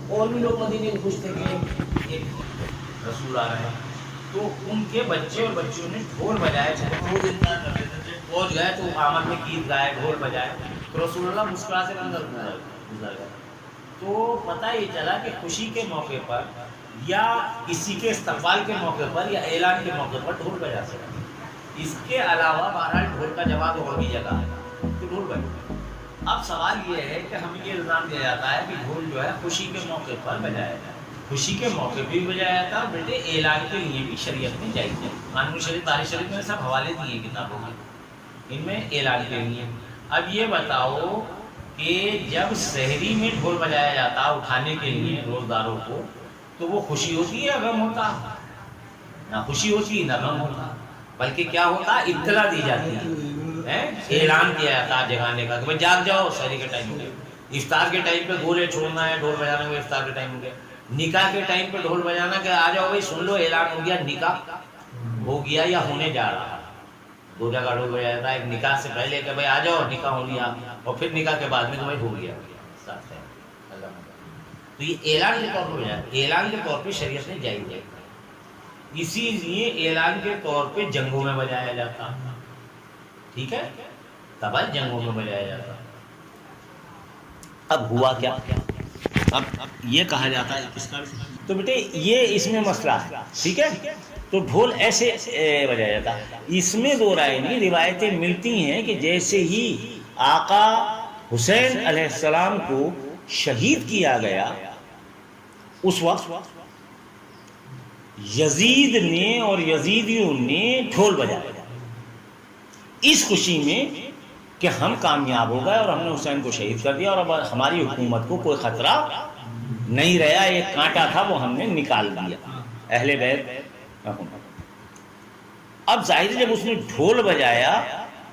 اور بھی لوگ مدینے میں خوش تھے کہ ایک رسول آ رہے ہیں، تو ان کے بچے اور بچیوں نے ڈھول بجائے، ڈھول انتظار کر رہے تھے، پہنچ گئے تو آمد میں گیت گائے، ڈھول بجائے، تو رسول اللہ مسکراتے ہوئے اندر گزر گئے۔ تو پتہ یہ چلا کہ خوشی کے موقع پر یا کسی کے استقبال کے موقع پر یا اعلان کے موقع پر ڈھول بجا سکتے، اس کے علاوہ بہرحال ڈھول کا جواب اور بھی جگہ ہے تو ڈھول بجے۔ اب سوال یہ ہے کہ ہمیں یہ الزام دیا جاتا ہے کہ ڈھول جو ہے خوشی کے موقع پر بجایا جائے، خوشی کے موقع پہ بھی بجایا جاتا ہے، بیٹے اعلان کے لیے بھی شریعت میں جائز ہے۔ قانون شریعت تاریخ شریعت میں سب حوالے دیے ہیں کتابوں کے، ان میں اعلان کے لیے۔ اب یہ بتاؤ کہ جب سحری میں ڈھول بجایا جاتا اٹھانے کے لیے روزداروں کو، تو وہ خوشی ہوتی ہے یا غم ہوتا؟ نہ خوشی ہوتی نہ غم ہوتا، بلکہ کیا ہوتا؟ اطلاع دی جاتی ہے، اعلان کیا جاتا جگانے کا کہ بھائی جاگ جاؤ، سحری کے ٹائم ہو گیا، افطار کے ٹائم پہ گولے چھوڑنا ہے، ڈھول بجانا ہے، افطار کے ٹائم ہو گیا، نکاح کے ٹائم پہ ڈھول بجانا کہ آ جاؤ بھائی سن لو اعلان ہو گیا، نکاح ہو گیا یا ہونے جا رہا ہے۔ دو جگہ ڈھول بجایا جاتا ہے، ایک نکاح سے پہلے کہ بھائی آ جاؤ نکاح ہو گیا، اور پھر نکاح کے بعد میں کہ بھائی ہو گیا ساتھ ہے۔ تو یہ اعلان کے طور پر بجایا، اعلان کے طور پہ شریعت نے جائز ہے، اسی لیے اعلان کے طور پہ جنگوں میں بجایا جاتا، ٹھیک ہے، تب جنگوں میں بجایا جاتا۔ اب ہوا کیا؟ اب یہ کہا جاتا ہے کس کا، تو بیٹے یہ اس میں مسئلہ ہے، ٹھیک ہے، تو ڈھول ایسے بجایا جاتا ہے۔ اس میں دو رائے نہیں، روایتیں ملتی ہیں کہ جیسے ہی آقا حسین علیہ السلام کو شہید کیا گیا، اس وقت یزید نے اور یزیدیوں نے ڈھول بجایا اس خوشی میں کہ ہم کامیاب ہو گئے اور ہم نے حسین کو شہید کر دیا، اور اب ہماری حکومت کو کوئی خطرہ نہیں رہا، ایک کانٹا تھا وہ ہم نے نکال دیا اہل بیت حکومت۔ اب ظاہر جب اس نے ڈھول بجایا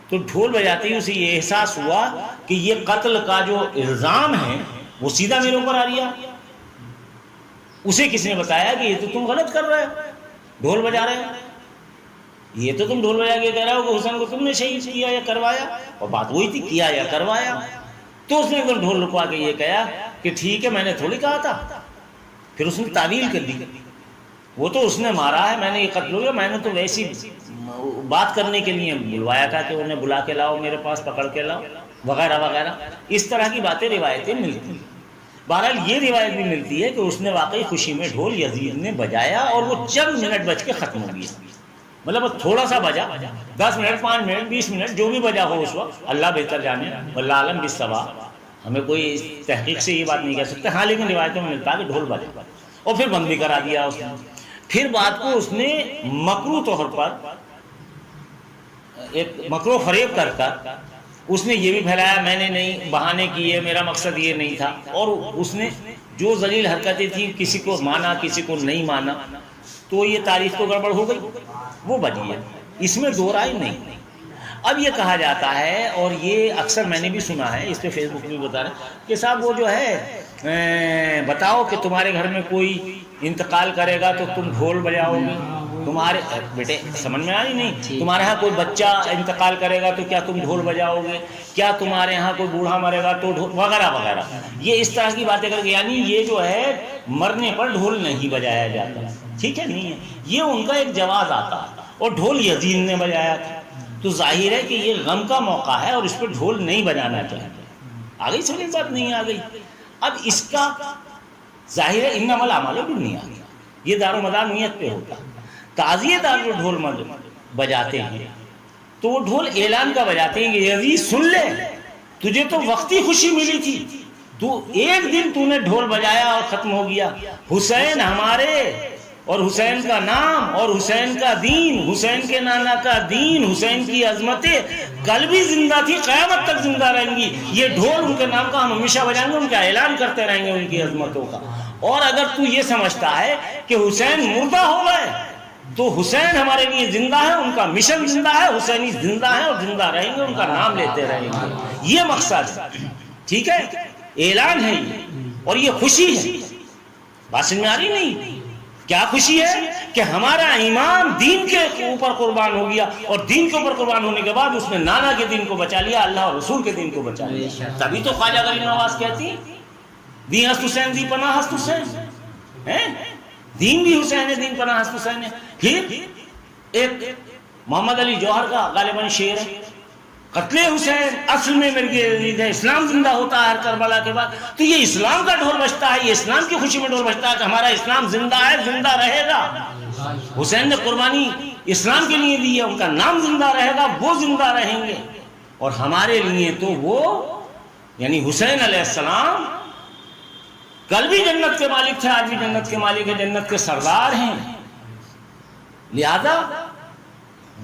تو ڈھول بجاتے ہی اسے یہ احساس ہوا کہ یہ قتل کا جو الزام ہے وہ سیدھا میرے اوپر آ رہا۔ اسے کس نے بتایا کہ یہ تو تم غلط کر رہے ہو، ڈھول بجا رہے ہو، یہ تو تم ڈھول بجا کے کہہ رہے ہو کہ حسین کو تم نے شہید کیا یا کروایا، اور بات وہی تھی کیا یا کروایا۔ تو اس نے ایک دم ڈھول رکوا کے یہ کہا کہ ٹھیک ہے میں نے تھوڑی کہا تھا، پھر اس نے تعویل کر دی، وہ تو اس نے مارا ہے، میں نے یہ قتل ہو گیا، میں نے تو ویسی بات کرنے کے لیے بلوایا تھا کہ انہیں بلا کے لاؤ میرے پاس، پکڑ کے لاؤ وغیرہ وغیرہ، اس طرح کی باتیں روایتیں ملتی ہیں۔ بہرحال یہ روایت بھی ملتی ہے کہ اس نے واقعی خوشی میں ڈھول یزید نے بجایا اور وہ چند منٹ بج کے ختم ہو گیا، مطلب تھوڑا سا بجا، 10 منٹ 5 منٹ 20 منٹ جو بھی بجا ہو اس وقت، اللہ بہتر جانے، واللہ عالم بالصواب، ہمیں کوئی تحقیق سے یہ بات نہیں کہہ سکتے، ہاں لیکن روایتوں میں ملتا ہے کہ ڈھول بجا، اور پھر بند بھی کرا دیا اس نے۔ پھر بات کو اس نے مکروہ طور پر ایک مکروہ فریب کر کر اس نے یہ بھی پھیلایا میں نے نہیں، بہانے کیے، میرا مقصد یہ نہیں تھا، اور اس نے جو ذلیل حرکتیں تھیں کسی کو مانا کسی کو نہیں مانا، تو یہ تاریخ تو گڑبڑ ہو گئی، وہ بجی ہے، اس میں دو رائے نہیں۔ اب یہ کہا جاتا ہے، اور یہ اکثر میں نے بھی سنا ہے، اس پہ فیس بک میں بتا رہے ہیں کہ صاحب وہ جو ہے بتاؤ کہ تمہارے گھر میں کوئی انتقال کرے گا تو تم ڈھول بجاؤ گے، تمہارے بیٹے سمجھ میں آئی نہیں، تمہارے ہاں کوئی بچہ انتقال کرے گا تو کیا تم ڈھول بجاؤ گے، کیا تمہارے ہاں کوئی بوڑھا مرے گا تو ڈھول وغیرہ وغیرہ، یہ اس طرح کی باتیں کر کے، یعنی یہ جو ہے مرنے پر ڈھول نہیں بجایا جاتا، ٹھیک ہے، نہیں ہے، یہ ان کا ایک جواز آتا، اور ڈھول یزید نے بجایا تھا، تو ظاہر ہے کہ یہ غم کا موقع ہے اور اس پہ ڈھول نہیں بجانا چاہیے۔ آ گئی سمجھ بات نہیں آ گئی؟ اب اس کا ظاہر ہے انما الاعمال بالنیات، یہ دار و مدار نیت پہ ہوتا۔ تعزیے دار جو ڈھول بجاتے ہیں تو وہ ڈھول اعلان کا بجاتے ہیں کہ یزید سن لے، تجھے تو وقتی خوشی ملی تھی، تو ایک دن تو نے ڈھول بجایا اور ختم ہو گیا، حسین ہمارے اور حسین کا نام اور حسین کا دین، حسین کے نانا کا دین، حسین کی عظمتیں کل بھی زندہ تھی، قیامت تک زندہ رہیں گی، یہ ڈھول ان کے نام کا ہم ہمیشہ بجائیں گے، ان کا اعلان کرتے رہیں گے ان کی عظمتوں کا۔ اور اگر تو یہ سمجھتا ہے کہ حسین مردہ ہو گئے تو حسین ہمارے لیے زندہ ہے، ان کا مشن زندہ ہے، حسینی زندہ ہے اور زندہ رہیں گے، ان کا نام لیتے رہیں گے، یہ مقصد ہے، ٹھیک ہے، اعلان ہے یہ، اور یہ خوشی ہے۔ بات سمجھ میں آ رہی نہیں؟ کیا خوشی ہے کہ ہمارا ایمان دین کے اوپر قربان ہو گیا، اور دین کے اوپر قربان ہونے کے بعد اس نے نانا کے دین کو بچا لیا، اللہ اور رسول کے دین کو بچا لیا۔ تبھی تو خواجہ غریب نواز کہتی دین ہست حسین دی پناہ ہست حسین ہے، دین بھی حسین ہے، دین پناہ ہست حسین ہے۔ پھر ایک محمد علی جوہر کا غالباً شعر ہے، قتل حسین اصل میں میری عزیز ہے، اسلام زندہ ہوتا ہے ہر کربلا کے بعد۔ تو یہ اسلام کا ڈھول بجتا ہے، یہ اسلام کی خوشی میں ڈھول بجتا ہے کہ ہمارا اسلام زندہ ہے، زندہ رہے گا۔ حسین نے قربانی اسلام کے لیے دی ہے، ان کا نام زندہ رہے گا، وہ زندہ رہیں گے۔ اور ہمارے لیے تو وہ یعنی حسین علیہ السلام کل بھی جنت کے مالک تھے، آج بھی جنت کے مالک ہیں، جنت کے سردار ہیں۔ لہذا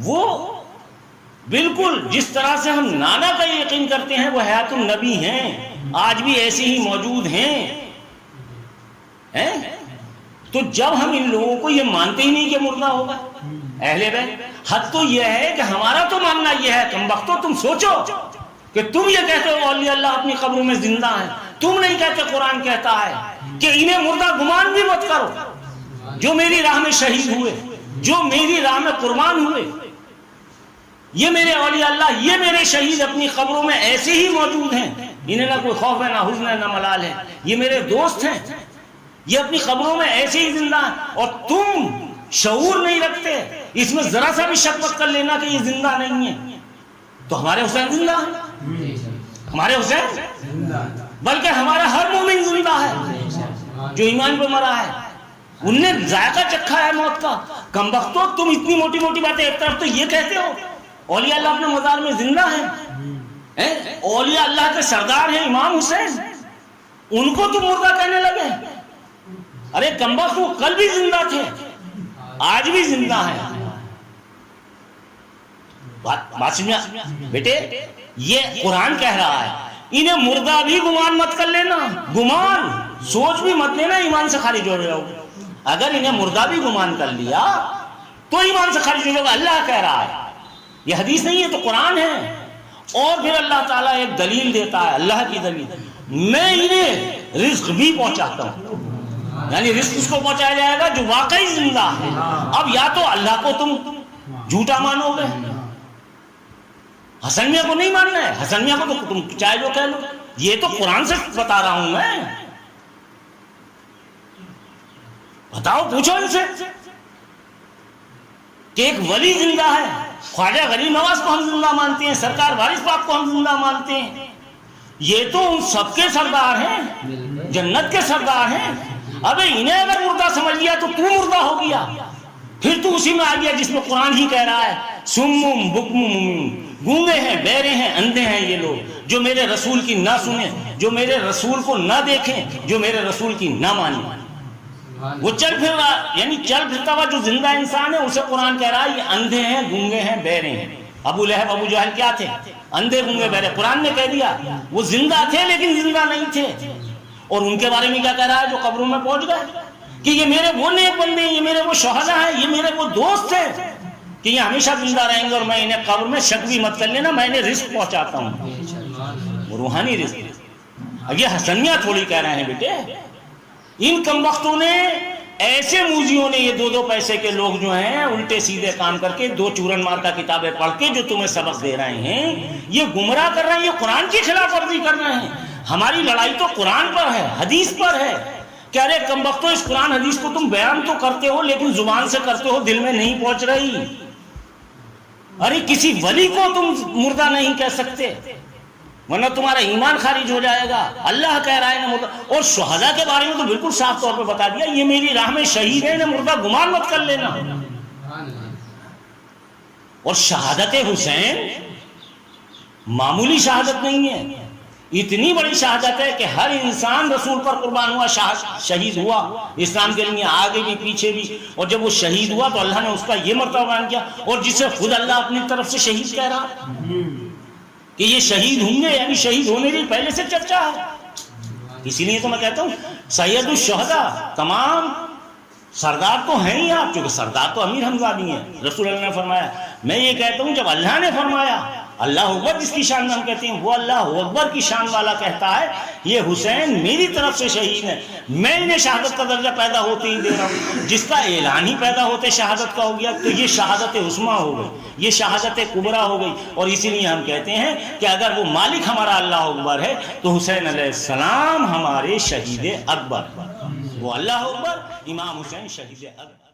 وہ بالکل جس طرح سے ہم نانا کا یقین کرتے ہیں وہ حیات النبی ہیں، آج بھی ایسے ہی موجود ہیں۔ تو جب ہم ان لوگوں کو یہ مانتے ہی نہیں کہ مردہ ہوگا، اہل بیت، حد تو یہ ہے کہ ہمارا تو ماننا یہ ہے، کم وقتوں تم سوچو کہ تم یہ کہتے ہو اولیاء اللہ اپنی قبروں میں زندہ ہیں، تم نہیں کہتے، قرآن کہتا ہے کہ انہیں مردہ گمان بھی مت کرو، جو میری راہ میں شہید ہوئے، جو میری راہ میں قربان ہوئے، یہ میرے اولیاء اللہ، یہ میرے شہید اپنی قبروں میں ایسے ہی موجود ہیں، انہیں نہ کوئی خوف ہے، نہ حزن ہے، نہ ملال ہے، یہ میرے دوست ہیں، یہ اپنی قبروں میں ایسے ہی زندہ ہیں، اور تم شعور نہیں رکھتے، اس میں ذرا سا بھی شک مت کر لینا کہ یہ زندہ نہیں ہے۔ تو ہمارے حسین زندہ ہے، ہمارے حسین، بلکہ ہمارا ہر مومن زندہ ہے جو ایمان پہ مرا ہے، ان نے ذائقہ چکھا ہے موت کا۔ کم وقتوں تم اتنی موٹی موٹی باتیں، ایک طرف تو یہ کہتے ہو اولیاء اللہ اپنے مزار میں زندہ ہیں، اولیاء اللہ کے سردار ہیں امام حسین، ان کو تم مردہ کہنے لگے۔ ارے کم وقت وہ کل بھی زندہ تھے، آج بھی زندہ ہیں۔ بات سمجھا بیٹے، یہ قرآن کہہ رہا ہے انہیں مردہ بھی گمان مت کر لینا، گمان سوچ بھی مت لینا، ایمان سے خارج ہو جاؤ گے۔ اگر انہیں مردہ بھی گمان کر لیا تو ایمان سے خارج ہو جاؤ گا، اللہ کہہ رہا ہے، یہ حدیث نہیں ہے تو قرآن ہے۔ اور پھر اللہ تعالیٰ ایک دلیل دیتا ہے، اللہ کی دلیل، میں انہیں رزق بھی پہنچاتا ہوں، یعنی رزق اس کو پہنچایا جائے گا جو واقعی زندہ ہے۔ اب یا تو اللہ کو تم جھوٹا مانو گے، حسن میاں کو نہیں ماننا ہے، حسن میاں کو تو تم چاہے جو کہہ لو، یہ تو قرآن سے بتا رہا ہوں میں، بتاؤ پوچھو ان سے کہ ایک ولی زندہ ہے، خواجہ غریب نواز کو ہم زندہ مانتے ہیں، سرکار وارث پاک کو ہم زندہ مانتے ہیں، یہ تو ان سب کے سردار ہیں، جنت کے سردار ہیں۔ ابے انہیں اگر مردہ سمجھ لیا تو تو مردہ ہو گیا، پھر تو اسی میں آ گیا جس میں قرآن ہی کہہ رہا ہے سمم بکم، گونگے ہیں، بہرے ہیں، اندھے ہیں یہ لوگ جو میرے رسول کی نہ سنیں، جو میرے رسول کو نہ دیکھیں، جو میرے رسول کی نہ مانیں۔ وہ چل پھر رہا، یعنی چل پھرتا ہوا جو زندہ انسان ہے اسے قرآن کہہ رہا ہے یہ اندھے ہیں، گونگے ہیں، بہرے ہیں۔ ابو لہب ابو جہل کیا تھے؟ اندھے گونگے بہرے، قرآن نے کہہ دیا وہ زندہ تھے لیکن زندہ نہیں تھے۔ اور ان کے بارے میں کیا کہہ رہا ہے جو قبروں میں پہنچ گئے کہ یہ میرے وہ نیک بندے ہیں، یہ میرے وہ شہداء ہیں، یہ میرے وہ دوست ہیں کہ یہ ہمیشہ زندہ رہیں گے، اور میں انہیں قبر میں شک بھی مت کر لینا، میں انہیں رزق پہنچاتا ہوں، وہ روحانی رزق۔ اب یہ حسنیہ تھوڑی کہہ رہے ہیں بیٹے، ان کم وقتوں نے، ایسے موذیوں نے، یہ 2 پیسے کے لوگ جو ہیں الٹے سیدھے کام کر کے 2 چورن مار کا کتابیں پڑھ کے جو تمہیں سبق دے رہے ہیں، یہ گمراہ کر رہے ہیں، یہ قرآن کی خلاف ورزی کر رہے ہیں۔ ہماری لڑائی تو قرآن پر ہے، حدیث پر ہے کہ ارے کم وقتوں اس قرآن حدیث کو تم بیان تو کرتے ہو لیکن زبان سے کرتے ہو، دل میں نہیں پہنچ رہی۔ ارے کسی ولی کو تم مردہ نہیں کہہ سکتے ورنہ تمہارا ایمان خارج ہو جائے گا، اللہ کہہ رہا ہے نہ مردہ۔ اور شہداء کے بارے میں تو بالکل صاف طور پہ بتا دیا یہ میری راہ میں شہید ہے، نہ مردہ گمان مت کر لینا۔ اور شہادت حسین معمولی شہادت نہیں ہے، اتنی بڑی شہادت ہے کہ ہر انسان رسول پر قربان ہوا، شہید ہوا اسلام کے لیے، آگے بھی پیچھے بھی۔ اور جب وہ شہید ہوا تو اللہ نے اس کا یہ مرتبہ بیان کیا، اور جسے خود اللہ اپنی طرف سے شہید کہہ رہا کہ یہ شہید ہوں گے، یعنی شہید ہونے کی پہلے سے چرچا ہے۔ اسی لیے تو میں کہتا ہوں سید الشہداء، تمام سردار تو ہیں ہی آپ، کیونکہ سردار تو امیر حمزہ بھی ہیں۔ رسول اللہ نے فرمایا، میں یہ کہتا ہوں جب اللہ نے فرمایا اللہ اکبر جس کی شان میں ہم کہتے ہیں وہ اللہ اکبر کی شان والا کہتا ہے یہ حسین میری طرف سے شہید ہے، میں انہیں شہادت کا درجہ پیدا ہوتے ہی دے رہا ہوں۔ جس کا اعلان ہی پیدا ہوتے شہادت کا ہو گیا تو یہ شہادت عظمیٰ ہو گئی، یہ شہادت کبریٰ ہو گئی۔ اور اسی لیے ہم کہتے ہیں کہ اگر وہ مالک ہمارا اللہ اکبر ہے تو حسین علیہ السلام ہمارے شہید اکبر، وہ اللہ اکبر، امام حسین شہید اکبر۔